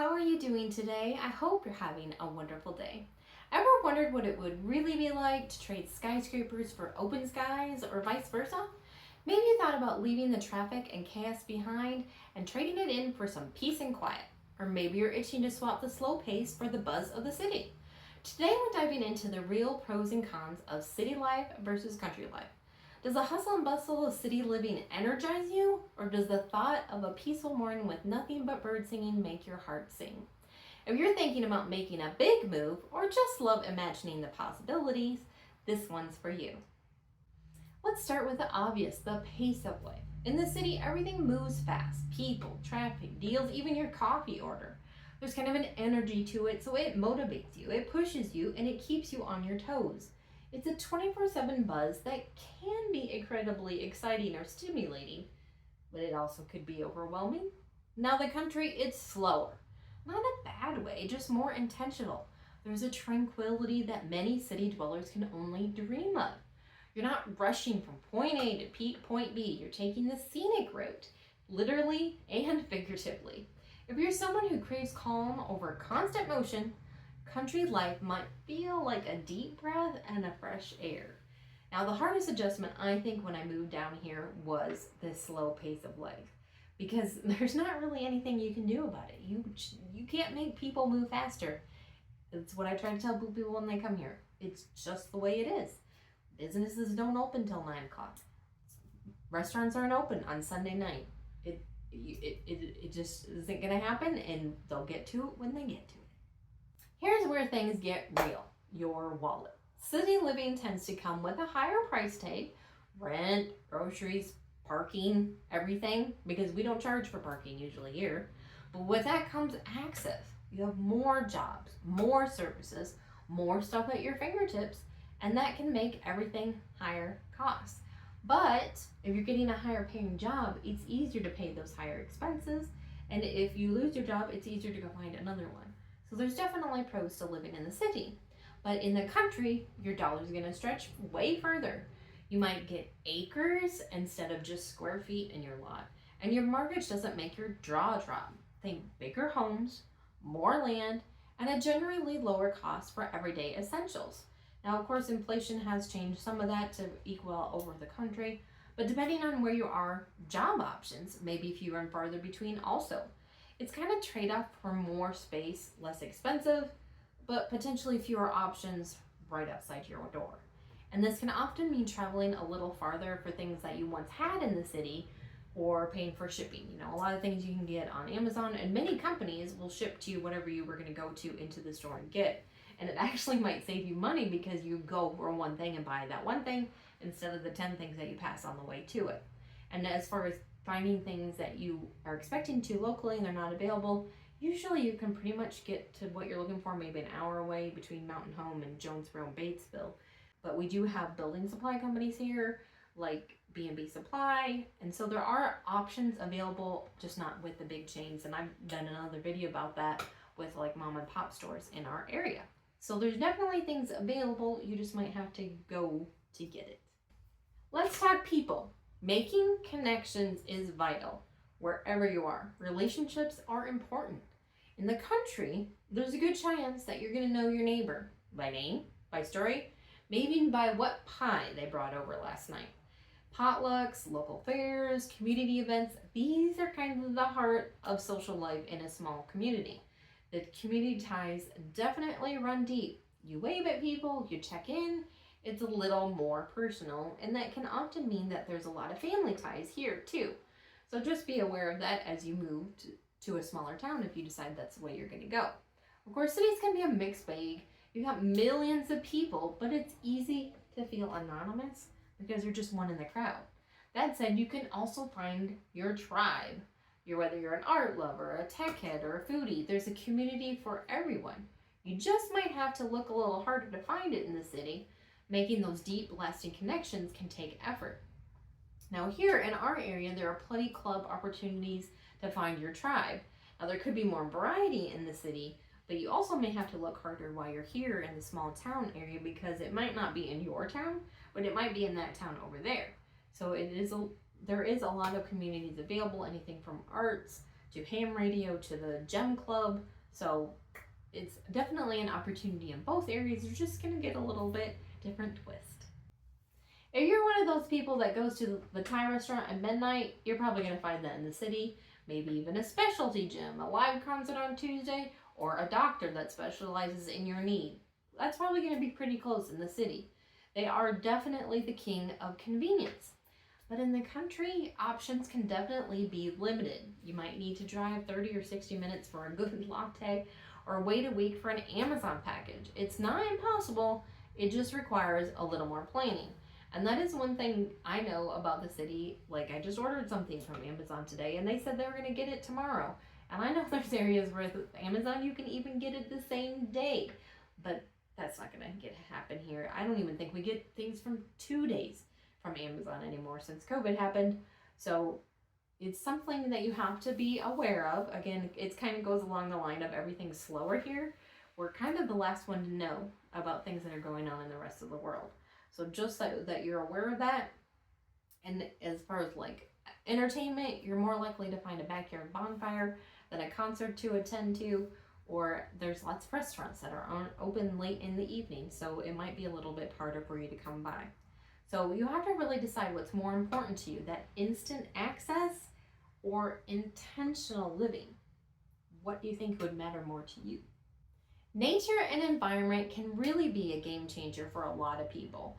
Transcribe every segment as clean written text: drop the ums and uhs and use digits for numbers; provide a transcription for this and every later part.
How are you doing today? I hope you're having a wonderful day. Ever wondered what it would really be like to trade skyscrapers for open skies or vice versa? Maybe you thought about leaving the traffic and chaos behind and trading it in for some peace and quiet. Or maybe you're itching to swap the slow pace for the buzz of the city. Today we're diving into the real pros and cons of city life versus country life. Does the hustle and bustle of city living energize you, or does the thought of a peaceful morning with nothing but bird singing make your heart sing? If you're thinking about making a big move or just love imagining the possibilities, this one's for you. Let's start with the obvious, the pace of life. In the city, everything moves fast. People, traffic, deals, even your coffee order. There's kind of an energy to it, so it motivates you, it pushes you, and it keeps you on your toes. It's a 24/7 buzz that can be incredibly exciting or stimulating, but it also could be overwhelming. Now the country, it's slower. Not in a bad way, just more intentional. There's a tranquility that many city dwellers can only dream of. You're not rushing from point A to point B. You're taking the scenic route, literally and figuratively. If you're someone who craves calm over constant motion, country life might feel like a deep breath and a fresh air. Now, the hardest adjustment I think when I moved down here was this slow pace of life, because there's not really anything you can do about it. You can't make people move faster. That's what I try to tell people when they come here. It's just the way it is. Businesses don't open till 9 o'clock. Restaurants aren't open on Sunday night. It just isn't going to happen, and they'll get to it when they get to it. Here's where things get real. Your wallet. City living tends to come with a higher price tag, rent, groceries, parking, everything, because we don't charge for parking usually here. But with that comes access. You have more jobs, more services, more stuff at your fingertips, and that can make everything higher cost. But if you're getting a higher paying job, it's easier to pay those higher expenses. And if you lose your job, it's easier to go find another one. So there's definitely pros to living in the city. But in the country, your dollar's gonna stretch way further. You might get acres instead of just square feet in your lot. And your mortgage doesn't make your jaw drop. Think bigger homes, more land, and a generally lower cost for everyday essentials. Now, of course, inflation has changed some of that to equal out over the country, but depending on where you are, job options may be fewer and farther between also. It's kind of trade-off for more space, less expensive, but potentially fewer options right outside your door. And this can often mean traveling a little farther for things that you once had in the city, or paying for shipping. You know, a lot of things you can get on Amazon, and many companies will ship to you whatever you were going to go to into the store and get. And it actually might save you money because you go for one thing and buy that one thing instead of the 10 things that you pass on the way to it. And as far as finding things that you are expecting to locally and they're not available, usually you can pretty much get to what you're looking for maybe an hour away between Mountain Home and Jonesboro and Batesville. But we do have building supply companies here like B&B Supply, and so there are options available, just not with the big chains. And I've done another video about that with like mom and pop stores in our area. So there's definitely things available, you just might have to go to get it. Let's talk people. Making connections is vital wherever you are. Relationships are important. In the country, there's a good chance that you're going to know your neighbor by name, by story, maybe even by what pie they brought over last night. Potlucks, local fairs, community events, these are kind of the heart of social life in a small community. The community ties definitely run deep. You wave at people, you check in. It's a little more personal, and that can often mean that there's a lot of family ties here too. So just be aware of that as you move to a smaller town if you decide that's the way you're going to go. Of course, cities can be a mixed bag. You got millions of people, but it's easy to feel anonymous because you're just one in the crowd. That said, you can also find your tribe. Whether you're an art lover, a tech head, or a foodie, there's a community for everyone. You just might have to look a little harder to find it in the city. Making those deep, lasting connections can take effort. Now here in our area, there are plenty of club opportunities to find your tribe. Now there could be more variety in the city, but you also may have to look harder while you're here in the small town area because it might not be in your town, but it might be in that town over there. So there is a lot of communities available, anything from arts to ham radio to the gem club, So it's definitely an opportunity in both areas. You're just going to get a little bit different twist. If you're one of those people that goes to the Thai restaurant at midnight, you're probably going to find that in the city. Maybe even a specialty gym, a live concert on Tuesday, or a doctor that specializes in your need. That's probably going to be pretty close in the city. They are definitely the king of convenience. But in the country, options can definitely be limited. You might need to drive 30 or 60 minutes for a good latte or wait a week for an Amazon package. It's not impossible, it just requires a little more planning. And that is one thing I know about the city. Like, I just ordered something from Amazon today and they said they were going to get it tomorrow. And I know there's areas where with Amazon you can even get it the same day. But that's not going to happen here. I don't even think we get things from 2 days from Amazon anymore since COVID happened. So it's something that you have to be aware of. Again, it kind of goes along the line of everything's slower here. We're kind of the last one to know about things that are going on in the rest of the world. So just that you're aware of that. And as far as like entertainment, you're more likely to find a backyard bonfire than a concert to attend to, or there's lots of restaurants that are open late in the evening, so it might be a little bit harder for you to come by. So you have to really decide what's more important to you, that instant access or intentional living. What do you think would matter more to you? Nature and environment can really be a game changer for a lot of people.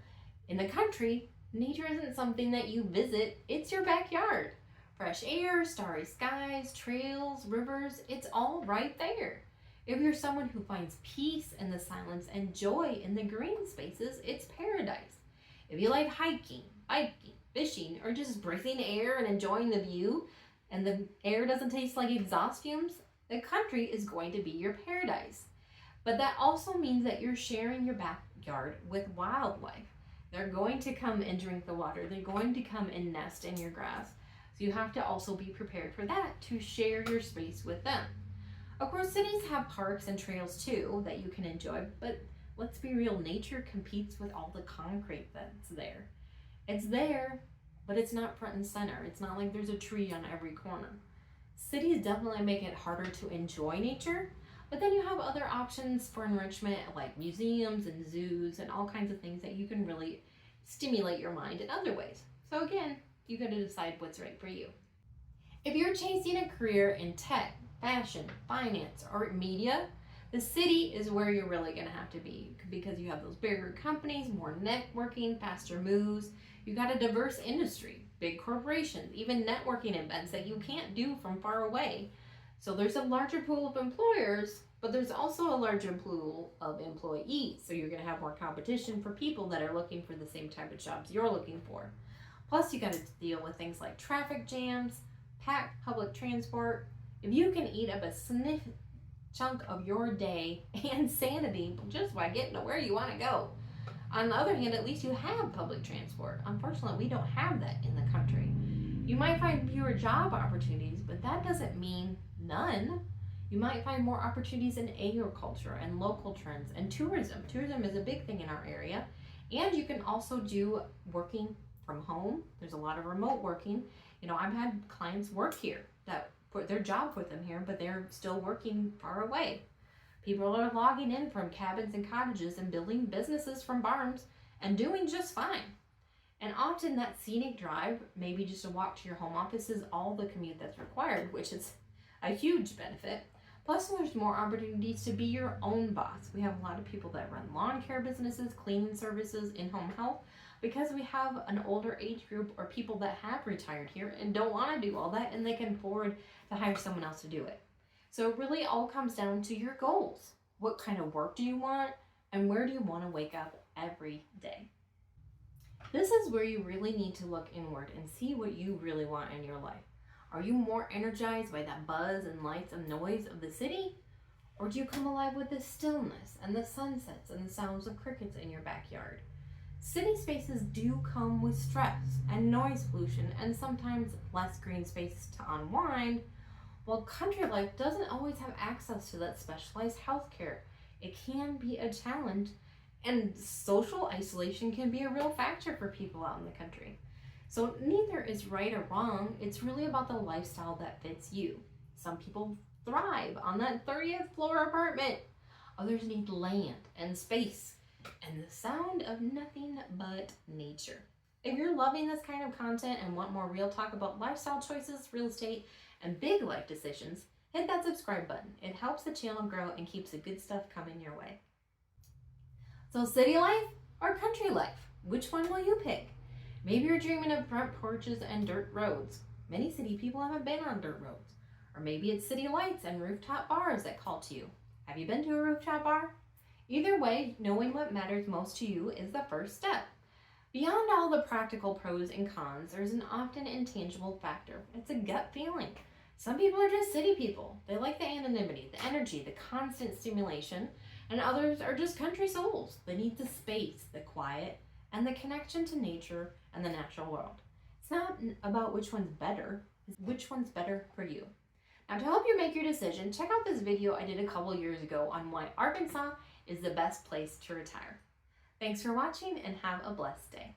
In the country, nature isn't something that you visit, it's your backyard. Fresh air, starry skies, trails, rivers, it's all right there. If you're someone who finds peace in the silence and joy in the green spaces, it's paradise. If you like hiking, biking, fishing, or just breathing air and enjoying the view, and the air doesn't taste like exhaust fumes, the country is going to be your paradise. But that also means that you're sharing your backyard with wildlife. They're going to come and drink the water. They're going to come and nest in your grass. So you have to also be prepared for that, to share your space with them. Of course, cities have parks and trails too that you can enjoy, but let's be real, nature competes with all the concrete that's there. It's there, but it's not front and center. It's not like there's a tree on every corner. Cities definitely make it harder to enjoy nature, but then you have other options for enrichment like museums and zoos and all kinds of things that you can really stimulate your mind in other ways. So again, you got to decide what's right for you. If you're chasing a career in tech, fashion, finance, or media, the city is where you're really going to have to be, because you have those bigger companies, more networking, faster moves. You got a diverse industry, big corporations, even networking events that you can't do from far away. So there's a larger pool of employers, but there's also a larger pool of employees. So you're going to have more competition for people that are looking for the same type of jobs you're looking for. Plus, you got to deal with things like traffic jams, packed public transport. If you can eat up a significant chunk of your day and sanity just by getting to where you want to go. On the other hand, at least you have public transport. Unfortunately, we don't have that in the country. You might find fewer job opportunities, but that doesn't mean none. You might find more opportunities in agriculture and local trends and tourism. Tourism is a big thing in our area. And you can also do working from home. There's a lot of remote working. You know, I've had clients work here that put their job with them here, but they're still working far away. People are logging in from cabins and cottages and building businesses from barns and doing just fine. And often that scenic drive, maybe just a walk to your home office, is all the commute that's required, which is a huge benefit. Plus, there's more opportunities to be your own boss. We have a lot of people that run lawn care businesses, cleaning services, in-home health, because we have an older age group or people that have retired here and don't want to do all that, and they can afford to hire someone else to do it. So it really all comes down to your goals. What kind of work do you want, and where do you want to wake up every day? This is where you really need to look inward and see what you really want in your life. Are you more energized by that buzz and lights and noise of the city? Or do you come alive with the stillness and the sunsets and the sounds of crickets in your backyard? City spaces do come with stress and noise pollution and sometimes less green space to unwind, while country life doesn't always have access to that specialized health care. It can be a challenge, and social isolation can be a real factor for people out in the country. So neither is right or wrong. It's really about the lifestyle that fits you. Some people thrive on that 30th floor apartment. Others need land and space and the sound of nothing but nature. If you're loving this kind of content and want more real talk about lifestyle choices, real estate, and big life decisions, hit that subscribe button. It helps the channel grow and keeps the good stuff coming your way. So city life or country life? Which one will you pick? Maybe you're dreaming of front porches and dirt roads. Many city people haven't been on dirt roads. Or maybe it's city lights and rooftop bars that call to you. Have you been to a rooftop bar? Either way, knowing what matters most to you is the first step. Beyond all the practical pros and cons, there's an often intangible factor. It's a gut feeling. Some people are just city people. They like the anonymity, the energy, the constant stimulation, and others are just country souls. They need the space, the quiet, and the connection to nature and the natural world. It's not about which one's better, it's which one's better for you. Now, to help you make your decision, check out this video I did a couple years ago on why Arkansas is the best place to retire. Thanks for watching and have a blessed day.